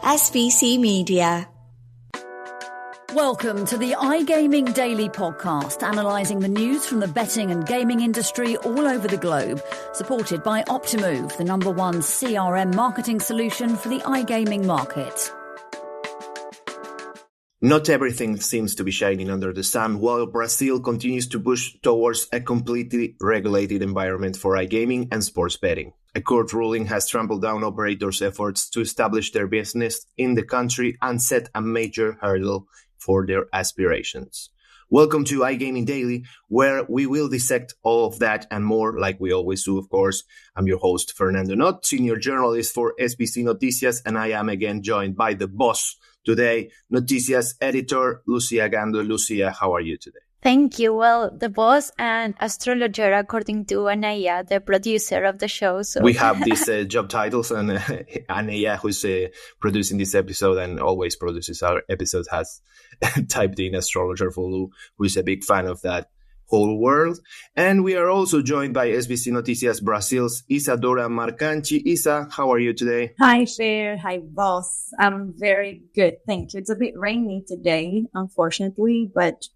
SBC Media. Welcome to the iGaming Daily Podcast, analysing the news from the betting and gaming industry all over the globe, supported by Optimove, the #1 CRM marketing solution for the iGaming market. Not everything seems to be shining under the sun, while Brazil continues to push towards a completely regulated environment for iGaming and sports betting. A court ruling has trampled down operators' efforts to establish their business in the country and set a major hurdle for their aspirations. Welcome to iGaming Daily, where we will dissect all of that and more, like we always do, of course. I'm your host, Fernando Noodt, senior journalist for SBC Noticias, and I am again joined by the boss today, Noticias editor, Lucía Gando. Lucía, how are you today? Thank you. Well, the boss and astrologer, according to Anaya, the producer of the show. So we have these job titles, and Anaya, who's producing this episode and always produces our episodes, has typed in astrologer for Lu, who is a big fan of that whole world. And we are also joined by SBC Noticias Brazil's Isadora Marcante. Isa, how are you today? Hi, Fer. Hi, boss. I'm very good. Thank you. It's a bit rainy today, unfortunately, but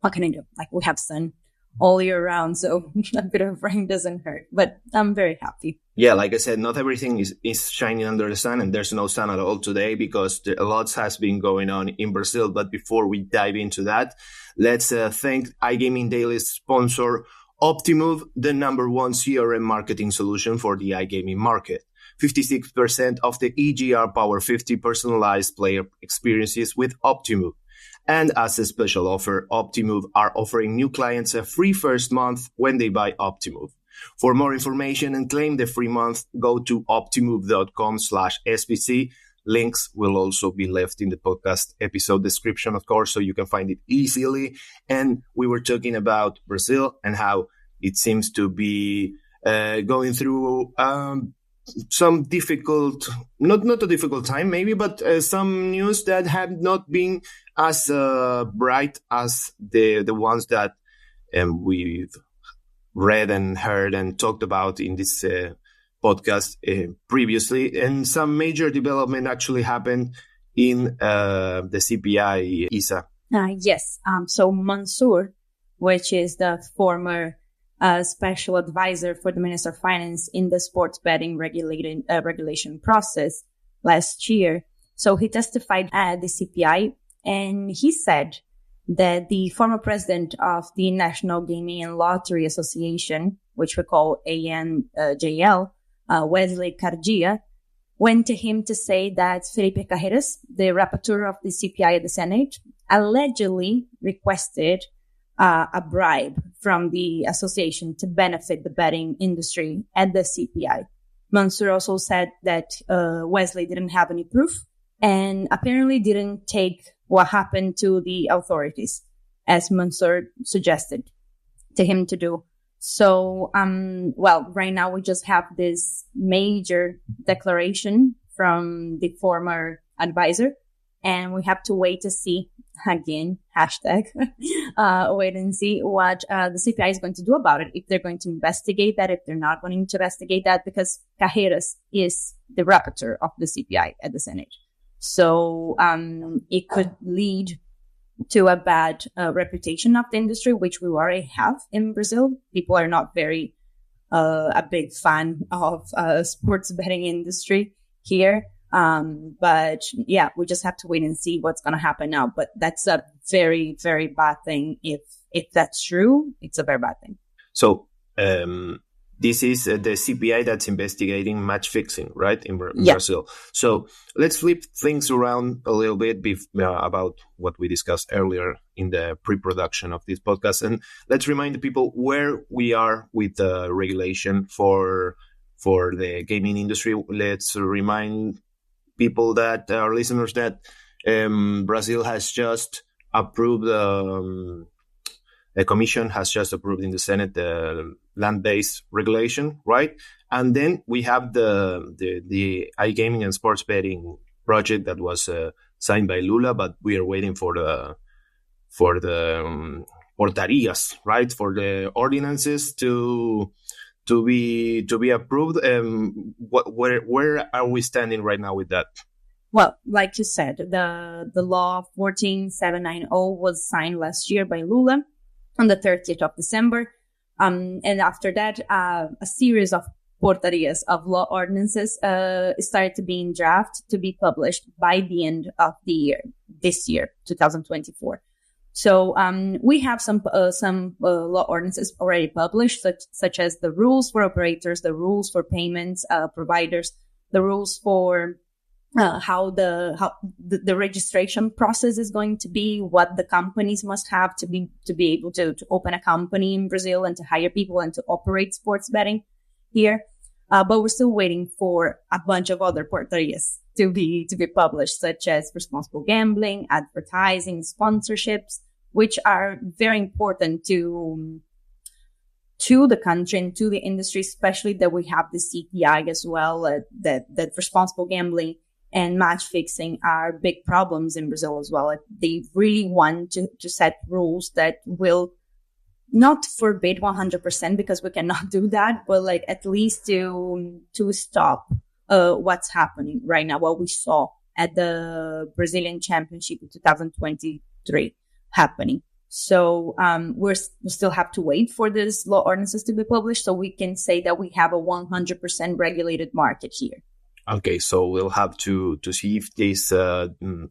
what can I do? Like, we have sun all year round, so a bit of rain doesn't hurt, but I'm very happy. Yeah, like I said, not everything is shining under the sun, and there's no sun at all today because a lot has been going on in Brazil. But before we dive into that, let's thank iGaming Daily's sponsor, Optimove, the #1 CRM marketing solution for the iGaming market. 56% of the EGR Power 50 personalized player experiences with Optimove. And as a special offer, Optimove are offering new clients a free first month when they buy Optimove. For more information and claim the free month, go to optimove.com/SBC. Links will also be left in the podcast episode description, of course, so you can find it easily. And we were talking about Brazil and how it seems to be going through some difficult, not a difficult time maybe, but some news that have not been as bright as the ones that we've read and heard and talked about in this podcast previously. And some major development actually happened in the CPI, Isa. Yes. So Mansour, which is the former special advisor for the Minister of Finance in the sports betting regulation process last year. So he testified at the CPI, and he said that the former president of the National Gaming and Lottery Association, which we call ANJL, Wesley Cardia, went to him to say that Felipe Carreiras, the rapporteur of the CPI at the Senate, allegedly requested a bribe from the association to benefit the betting industry at the CPI. Mansour also said that Wesley didn't have any proof and apparently didn't take what happened to the authorities, as Mansour suggested to him to do. So, right now we just have this major declaration from the former advisor, and we have to wait to see, again, hashtag, wait and see what the CPI is going to do about it. If they're going to investigate that, if they're not going to investigate that, because Carreiras is the rapporteur of the CPI at the Senate. So it could lead to a bad reputation of the industry, which we already have in Brazil. People are not very a big fan of sports betting industry here. But yeah, we just have to wait and see what's going to happen now. But that's a very, very bad thing. If that's true, it's a very bad thing. So this is the CPI that's investigating match fixing, right, in Yeah. Brazil. So let's flip things around a little bit about what we discussed earlier in the pre-production of this podcast. And let's remind the people where we are with the regulation for the gaming industry. Let's remind people that our listeners that Brazil has just approved, the commission has just approved in the Senate the land-based regulation, right? And then we have the iGaming and sports betting project that was signed by Lula, but we are waiting for the portarias, right? For the ordinances to be approved. Where are we standing right now with that? Well, like you said, the law 14790 was signed last year by Lula on the 30th of December. And after that, a series of portarias of law ordinances started to be in draft to be published by the end of the year, this year, 2024. So we have some law ordinances already published, such as the rules for operators, the rules for payments providers, the rules for how the registration process is going to be, what the companies must have to be able to open a company in Brazil and to hire people and to operate sports betting here. But we're still waiting for a bunch of other portarias to be published, such as responsible gambling, advertising, sponsorships, which are very important to the country and to the industry, especially that we have the CPI as well, that responsible gambling and match fixing are big problems in Brazil as well. They really want to set rules that will not forbid 100% because we cannot do that, but like at least to stop what's happening right now, what we saw at the Brazilian Championship in 2023 happening. So we still have to wait for these law ordinances to be published so we can say that we have a 100% regulated market here. Okay, so we'll have to see if this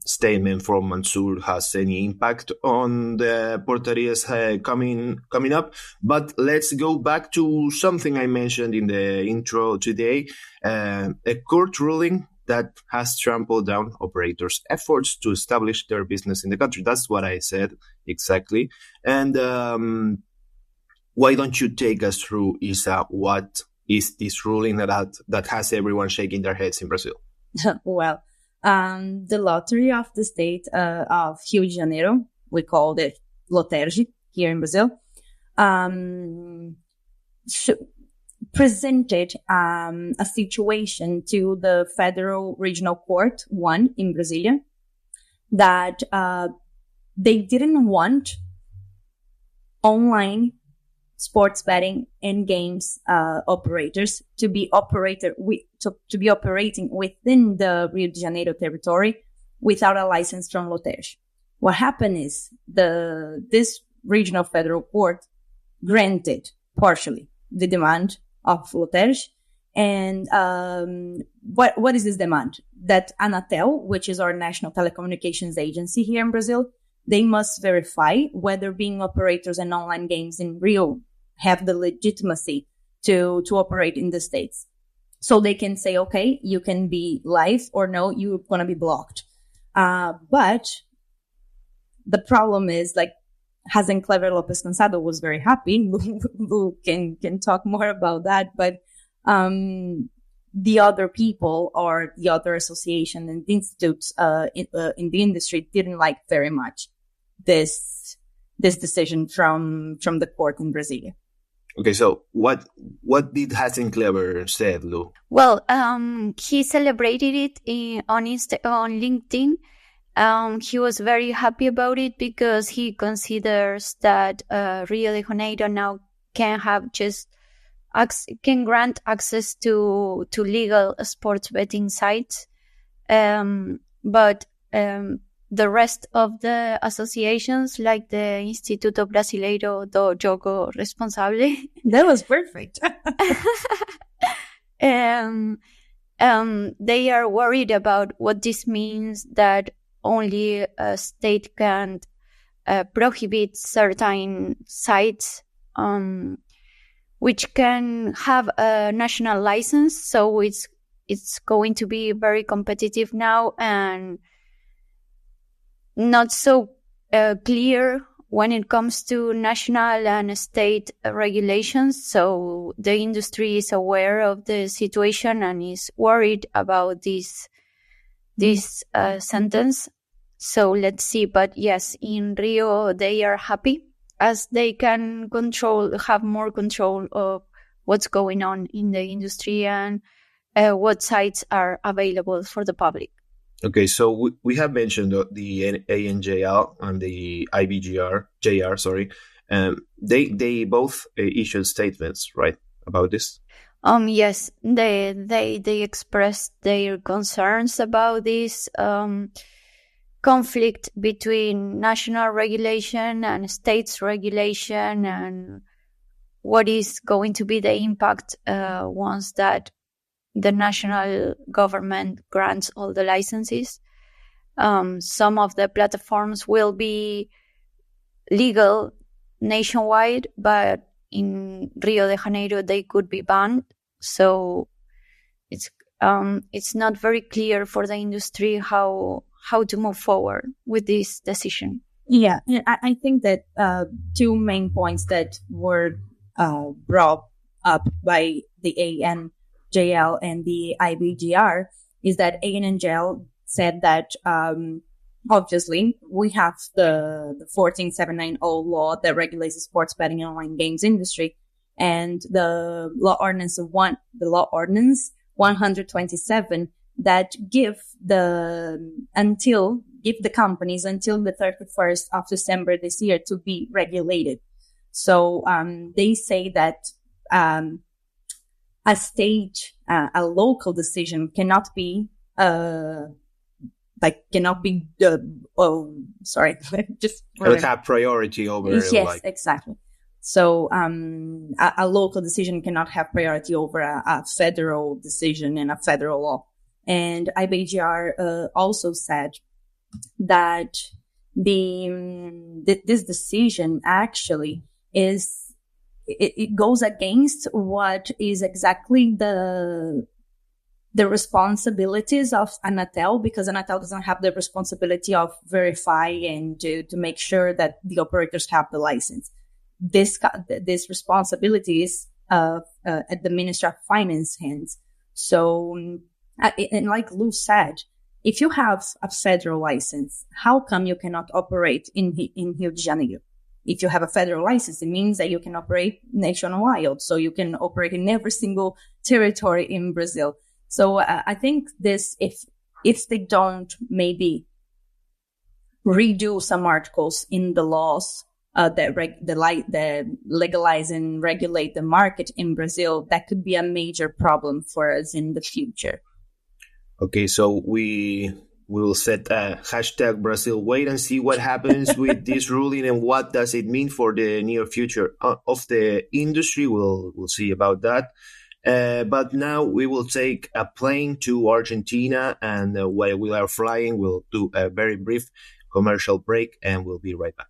statement from Mansour has any impact on the portarias coming up. But let's go back to something I mentioned in the intro today, a court ruling that has trampled down operators' efforts to establish their business in the country. That's what I said exactly. And why don't you take us through, Isa, what is this ruling that has everyone shaking their heads in Brazil? Well, the lottery of the state of Rio De Janeiro, we called it Lotteries here in Brazil, presented a situation to the Federal Regional Court 1 in Brasilia that they didn't want online sports betting and games operators to be operating within the Rio de Janeiro territory without a license from Lotteries. What happened is this regional federal court granted partially the demand of Lotteries. And what is this demand? That ANATEL, which is our National Telecommunications Agency here in Brazil, they must verify whether being operators in online games in Rio have the legitimacy to operate in the States. So they can say, okay, you can be live, or no, you're going to be blocked. But the problem is, like, Hazen Clever Lopez Cansado was very happy. Who can talk more about that. But the other people or the other association and institutes in the industry didn't like very much this decision from the court in Brasilia. Okay, so what did Hazen Clever say, Lou? Well, he celebrated it on LinkedIn. He was very happy about it because he considers that Rio de Janeiro now can grant access to legal sports betting sites, but the rest of the associations, like the Instituto Brasileiro do Jogo Responsable, that was perfect. They are worried about what this means, that only a state can prohibit certain sites which can have a national license. So it's going to be very competitive now and not so clear when it comes to national and state regulations. So the industry is aware of the situation and is worried about this sentence. So let's see. But yes, in Rio, they are happy as they can have more control of what's going on in the industry and what sites are available for the public. Okay, so we have mentioned the ANJL and the JR. They both issued statements, right, about this? Yes, they expressed their concerns about this conflict between national regulation and states regulation, and what is going to be the impact once that the national government grants all the licenses. Some of the platforms will be legal nationwide, but in Rio de Janeiro they could be banned. So it's not very clear for the industry how to move forward with this decision. Yeah, I think that two main points that were brought up by the ANJL and the IBGR is that ANJL said that obviously we have the 14790 law that regulates the sports betting and online games industry, and the law ordinance 127 that give the companies until the 31st of December this year to be regulated. So they say that a local decision cannot be It'll have priority over. Yes, exactly. So a local decision cannot have priority over a federal decision and a federal law. And IBGR also said that this decision actually it goes against what is exactly the responsibilities of ANATEL, because ANATEL doesn't have the responsibility of verify and to make sure that the operators have the license. This responsibility is at the Ministry of Finance hands. So, and like Lou said, if you have a federal license, how come you cannot operate in Rio de Janeiro? If you have a federal license, it means that you can operate nationwide. So you can operate in every single territory in Brazil. So I think this, if they don't maybe redo some articles in the laws that legalize and regulate the market in Brazil, that could be a major problem for us in the future. Okay, so we will set a hashtag Brazil wait and see what happens with this ruling and what does it mean for the near future of the industry. We'll see about that. But now we will take a plane to Argentina, and while we are flying, we'll do a very brief commercial break, and we'll be right back.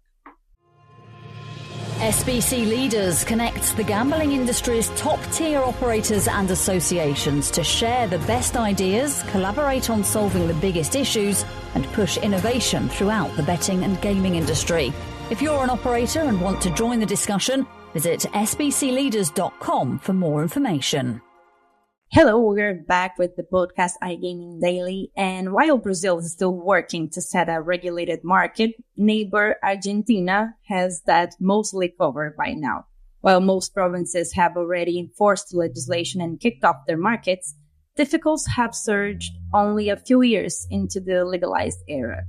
SBC Leaders connects the gambling industry's top-tier operators and associations to share the best ideas, collaborate on solving the biggest issues, and push innovation throughout the betting and gaming industry. If you're an operator and want to join the discussion, visit sbcleaders.com for more information. Hello, we're back with the podcast iGaming Daily. And while Brazil is still working to set a regulated market, neighbor Argentina has that mostly covered by now. While most provinces have already enforced legislation and kicked off their markets, difficulties have surged only a few years into the legalized era.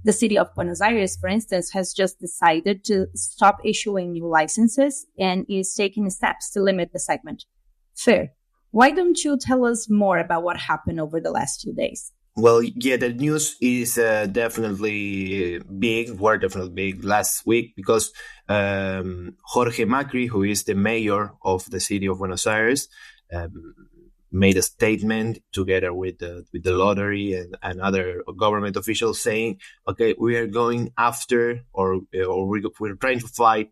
The city of Buenos Aires, for instance, has just decided to stop issuing new licenses and is taking steps to limit the segment. Fer, why don't you tell us more about what happened over the last 2 days? Well, yeah, the news is definitely big. Were definitely big last week because Jorge Macri, who is the mayor of the city of Buenos Aires, made a statement together with the lottery and other government officials saying, okay, we are going after or we're trying to fight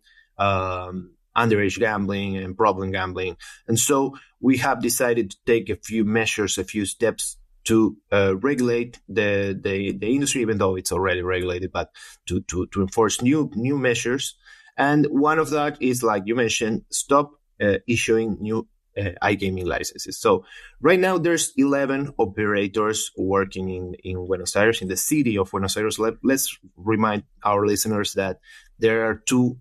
underage gambling and problem gambling. And so we have decided to take a few measures, a few steps to regulate the industry, even though it's already regulated, but to enforce new measures. And one of that is, like you mentioned, stop issuing new iGaming licenses. So right now there's 11 operators working in Buenos Aires, in the city of Buenos Aires. Let's remind our listeners that there are two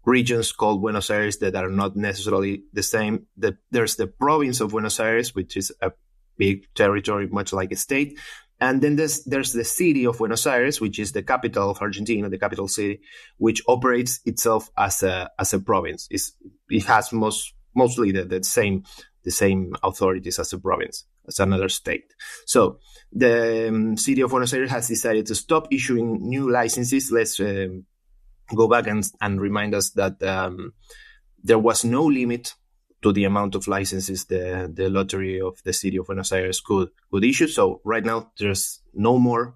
regions called Buenos Aires that are not necessarily the same. There's the province of Buenos Aires, which is a big territory, much like a state. And then there's the city of Buenos Aires, which is the capital of Argentina, the capital city, which operates itself as a province. It has mostly the same authorities as the province, as another state. So the city of Buenos Aires has decided to stop issuing new licenses. Let's go back and remind us that there was no limit to the amount of licenses the lottery of the city of Buenos Aires could issue. So right now there's no more.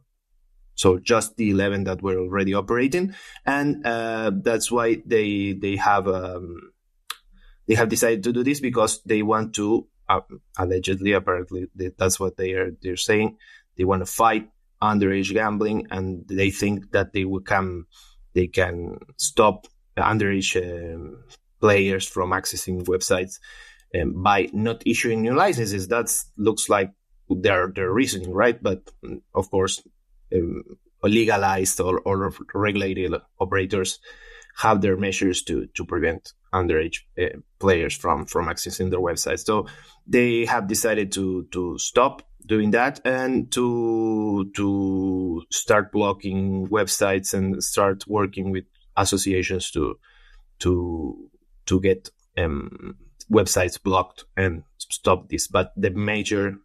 So just the 11 that were already operating, and that's why they have decided to do this, because they want to allegedly, apparently, that's what they're saying. They want to fight underage gambling, and they think that they can stop underage players from accessing websites by not issuing new licenses. That looks like their reasoning, right? But of course, legalized or regulated operators have their measures to prevent underage players from accessing their websites. So they have decided to stop doing that and to start blocking websites and start working with associations to get websites blocked and stop this. But the major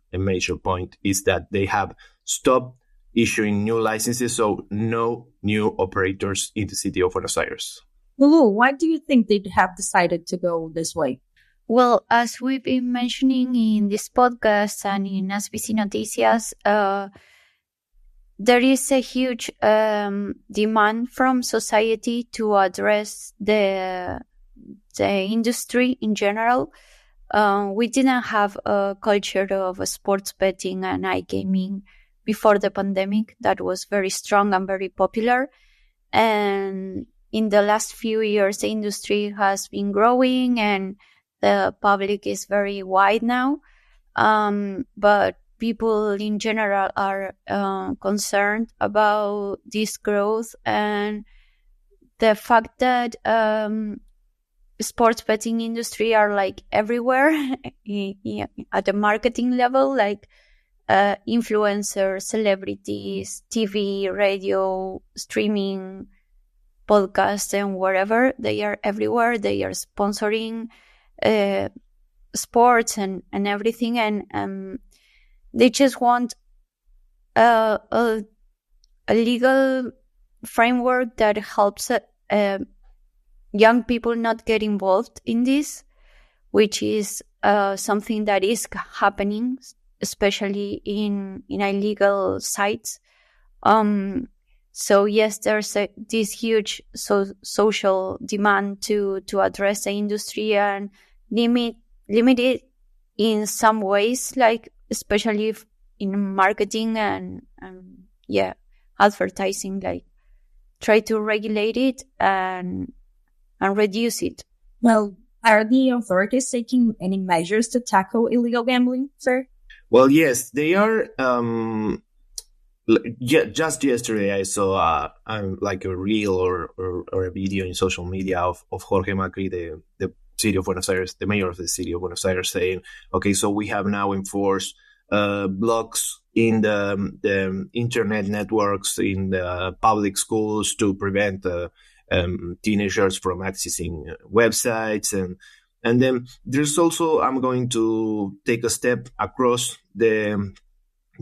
point is that they have stopped issuing new licenses, so no new operators in the city of Buenos Aires. Lulu, why do you think they have decided to go this way? Well, as we've been mentioning in this podcast and in SBC Noticias, there is a huge demand from society to address the industry in general. We didn't have a culture of sports betting and iGaming before the pandemic that was very strong and very popular. And in the last few years, the industry has been growing and the public is very wide now. But people in general are concerned about this growth and the fact that sports betting industry are like everywhere at the marketing level, like influencers, celebrities, TV, radio, streaming, podcasts, and whatever. They are everywhere. They are sponsoring sports and everything, and they just want a legal framework that helps young people not get involved in this, which is something that is happening, especially in illegal sites. So yes, there's this huge social demand to address the industry and limit it in some ways, like especially in marketing and advertising, like try to regulate it and reduce it. Well, are the authorities taking any measures to tackle illegal gambling, sir? Well, yes, they are. Just yesterday, I saw like a reel or a video in social media of Jorge Macri, the city of Buenos Aires, the mayor of the city of Buenos Aires, saying, "Okay, so we have now enforced blocks in the internet networks in the public schools to prevent teenagers from accessing websites." And then there's also, I'm going to take a step across the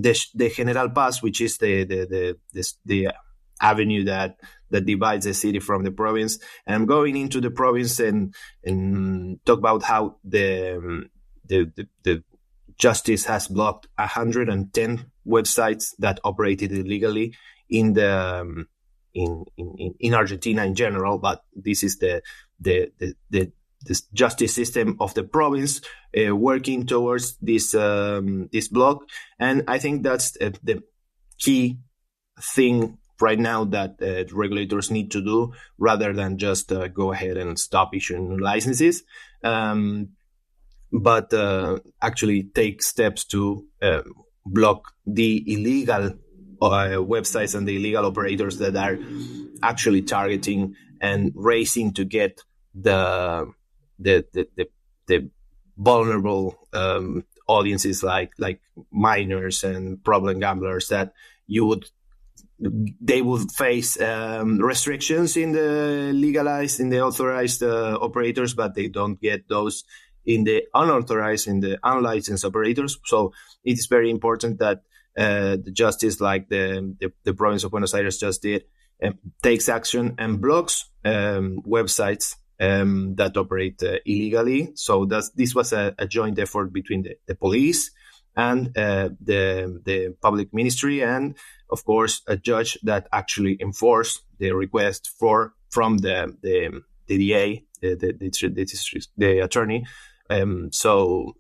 General Paz, which is the avenue that divides the city from the province. And I'm going into the province and talk about how the justice has blocked 110 websites that operated illegally in Argentina in general. But this is the justice system of the province working towards this block. And I think that's the key thing right now that regulators need to do, rather than just go ahead and stop issuing licenses, but actually take steps to block the illegal websites and the illegal operators that are actually targeting and racing to get the vulnerable audiences like minors and problem gamblers that they would face restrictions in the authorized operators, but they don't get those in the unauthorized, in the unlicensed operators. So it is very important that the justice, like the province of Buenos Aires just did, takes action and blocks websites that operate illegally. So this was a joint effort between the police and the public ministry, and of course a judge that actually enforced the request from the DA, the attorney. So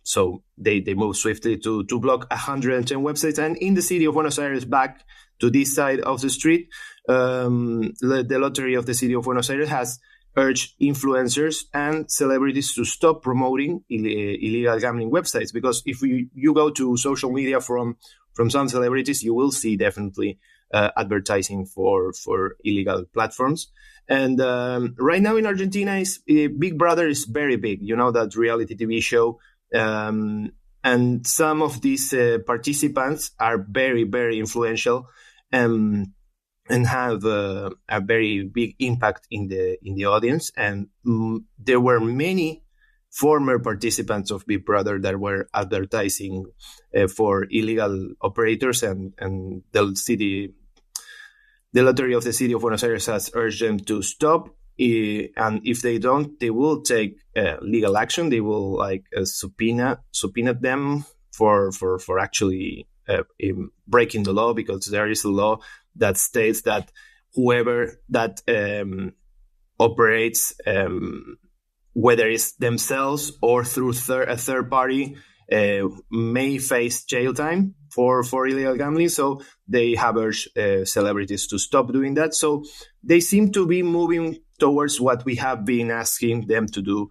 they moved swiftly to block 110 websites. And in the city of Buenos Aires, back to this side of the street, the lottery of the city of Buenos Aires has urged influencers and celebrities to stop promoting illegal gambling websites, because if you go to social media from some celebrities, you will see definitely advertising for illegal platforms. And right now in Argentina, Big Brother is very big. You know, that reality TV show. And some of these participants are very, very influential and have a very big impact in the audience. And there were many former participants of Big Brother that were advertising for illegal operators, and the lottery of the city of Buenos Aires has urged them to stop. And if they don't, they will take legal action. They will subpoena them for actually breaking the law, because there is a law that states that whoever that operates, whether it's themselves or through a third party, may face jail time for illegal gambling. So they have urged celebrities to stop doing that. So they seem to be moving towards what we have been asking them to do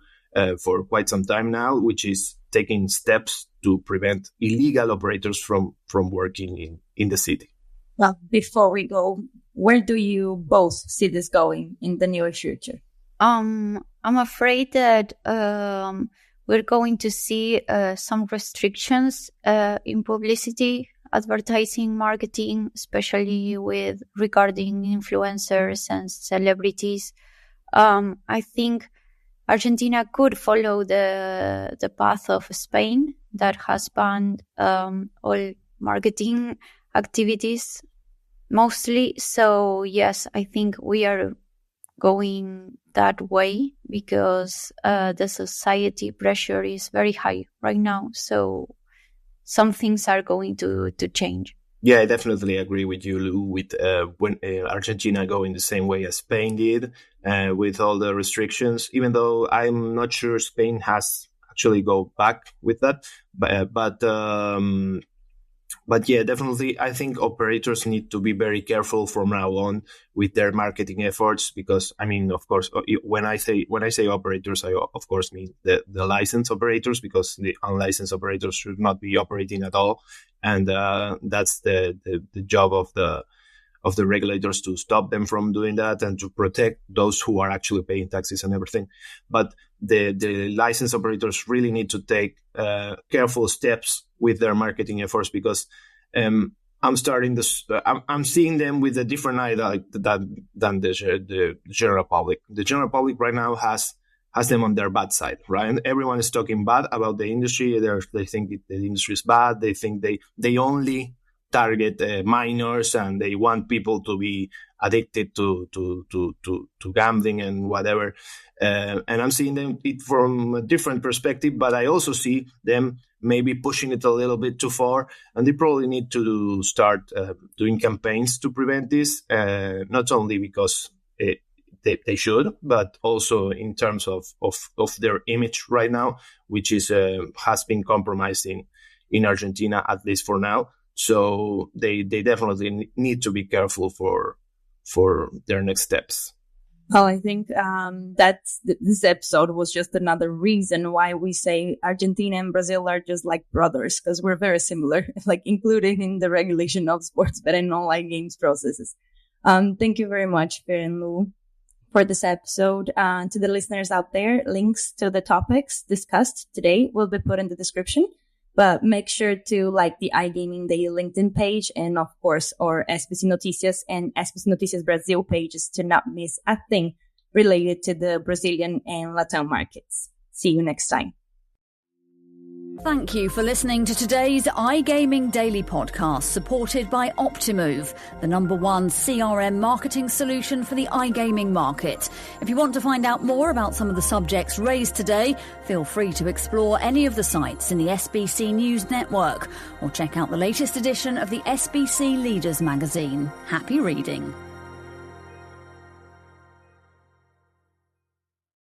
for quite some time now, which is taking steps to prevent illegal operators from working in the city. Well, before we go, where do you both see this going in the near future? I'm afraid that we're going to see some restrictions in publicity, advertising, marketing, especially regarding influencers and celebrities. I think Argentina could follow the path of Spain, that has banned all marketing activities mostly. So yes, I think we are going that way because the society pressure is very high right now. So some things are going to change. Yeah, I definitely agree with you, Lou, with when Argentina going the same way as Spain did, with all the restrictions, even though I'm not sure Spain has actually go back with that. But yeah, definitely, I think operators need to be very careful from now on with their marketing efforts, because, I mean, of course, when I say operators, I of course mean the licensed operators, because the unlicensed operators should not be operating at all, and that's the job of the regulators, to stop them from doing that and to protect those who are actually paying taxes and everything. But the licensed operators really need to take careful steps with their marketing efforts, because I'm seeing them with a different eye than the general public. The general public right now has them on their bad side, right? And everyone is talking bad about the industry. They think the industry is bad. They think they only target minors, and they want people to be addicted to gambling and whatever. And I'm seeing them from a different perspective, but I also see them maybe pushing it a little bit too far, and they probably need to start doing campaigns to prevent this, not only because they should, but also in terms of their image right now, which has been compromising in Argentina, at least for now. So they definitely need to be careful for their next steps. Well, I think this episode was just another reason why we say Argentina and Brazil are just like brothers, because we're very similar, like including in the regulation of sports betting and online games processes. Thank you very much, Fer and Lou, for this episode. To the listeners out there, links to the topics discussed today will be put in the description. But make sure to like the iGaming Daily LinkedIn page, and of course our SBC Noticias and SBC Noticias Brazil pages to not miss a thing related to the Brazilian and Latin markets. See you next time. Thank you for listening to today's iGaming Daily podcast, supported by Optimove, the #1 CRM marketing solution for the iGaming market. If you want to find out more about some of the subjects raised today, feel free to explore any of the sites in the SBC News network or check out the latest edition of the SBC Leaders magazine. Happy reading.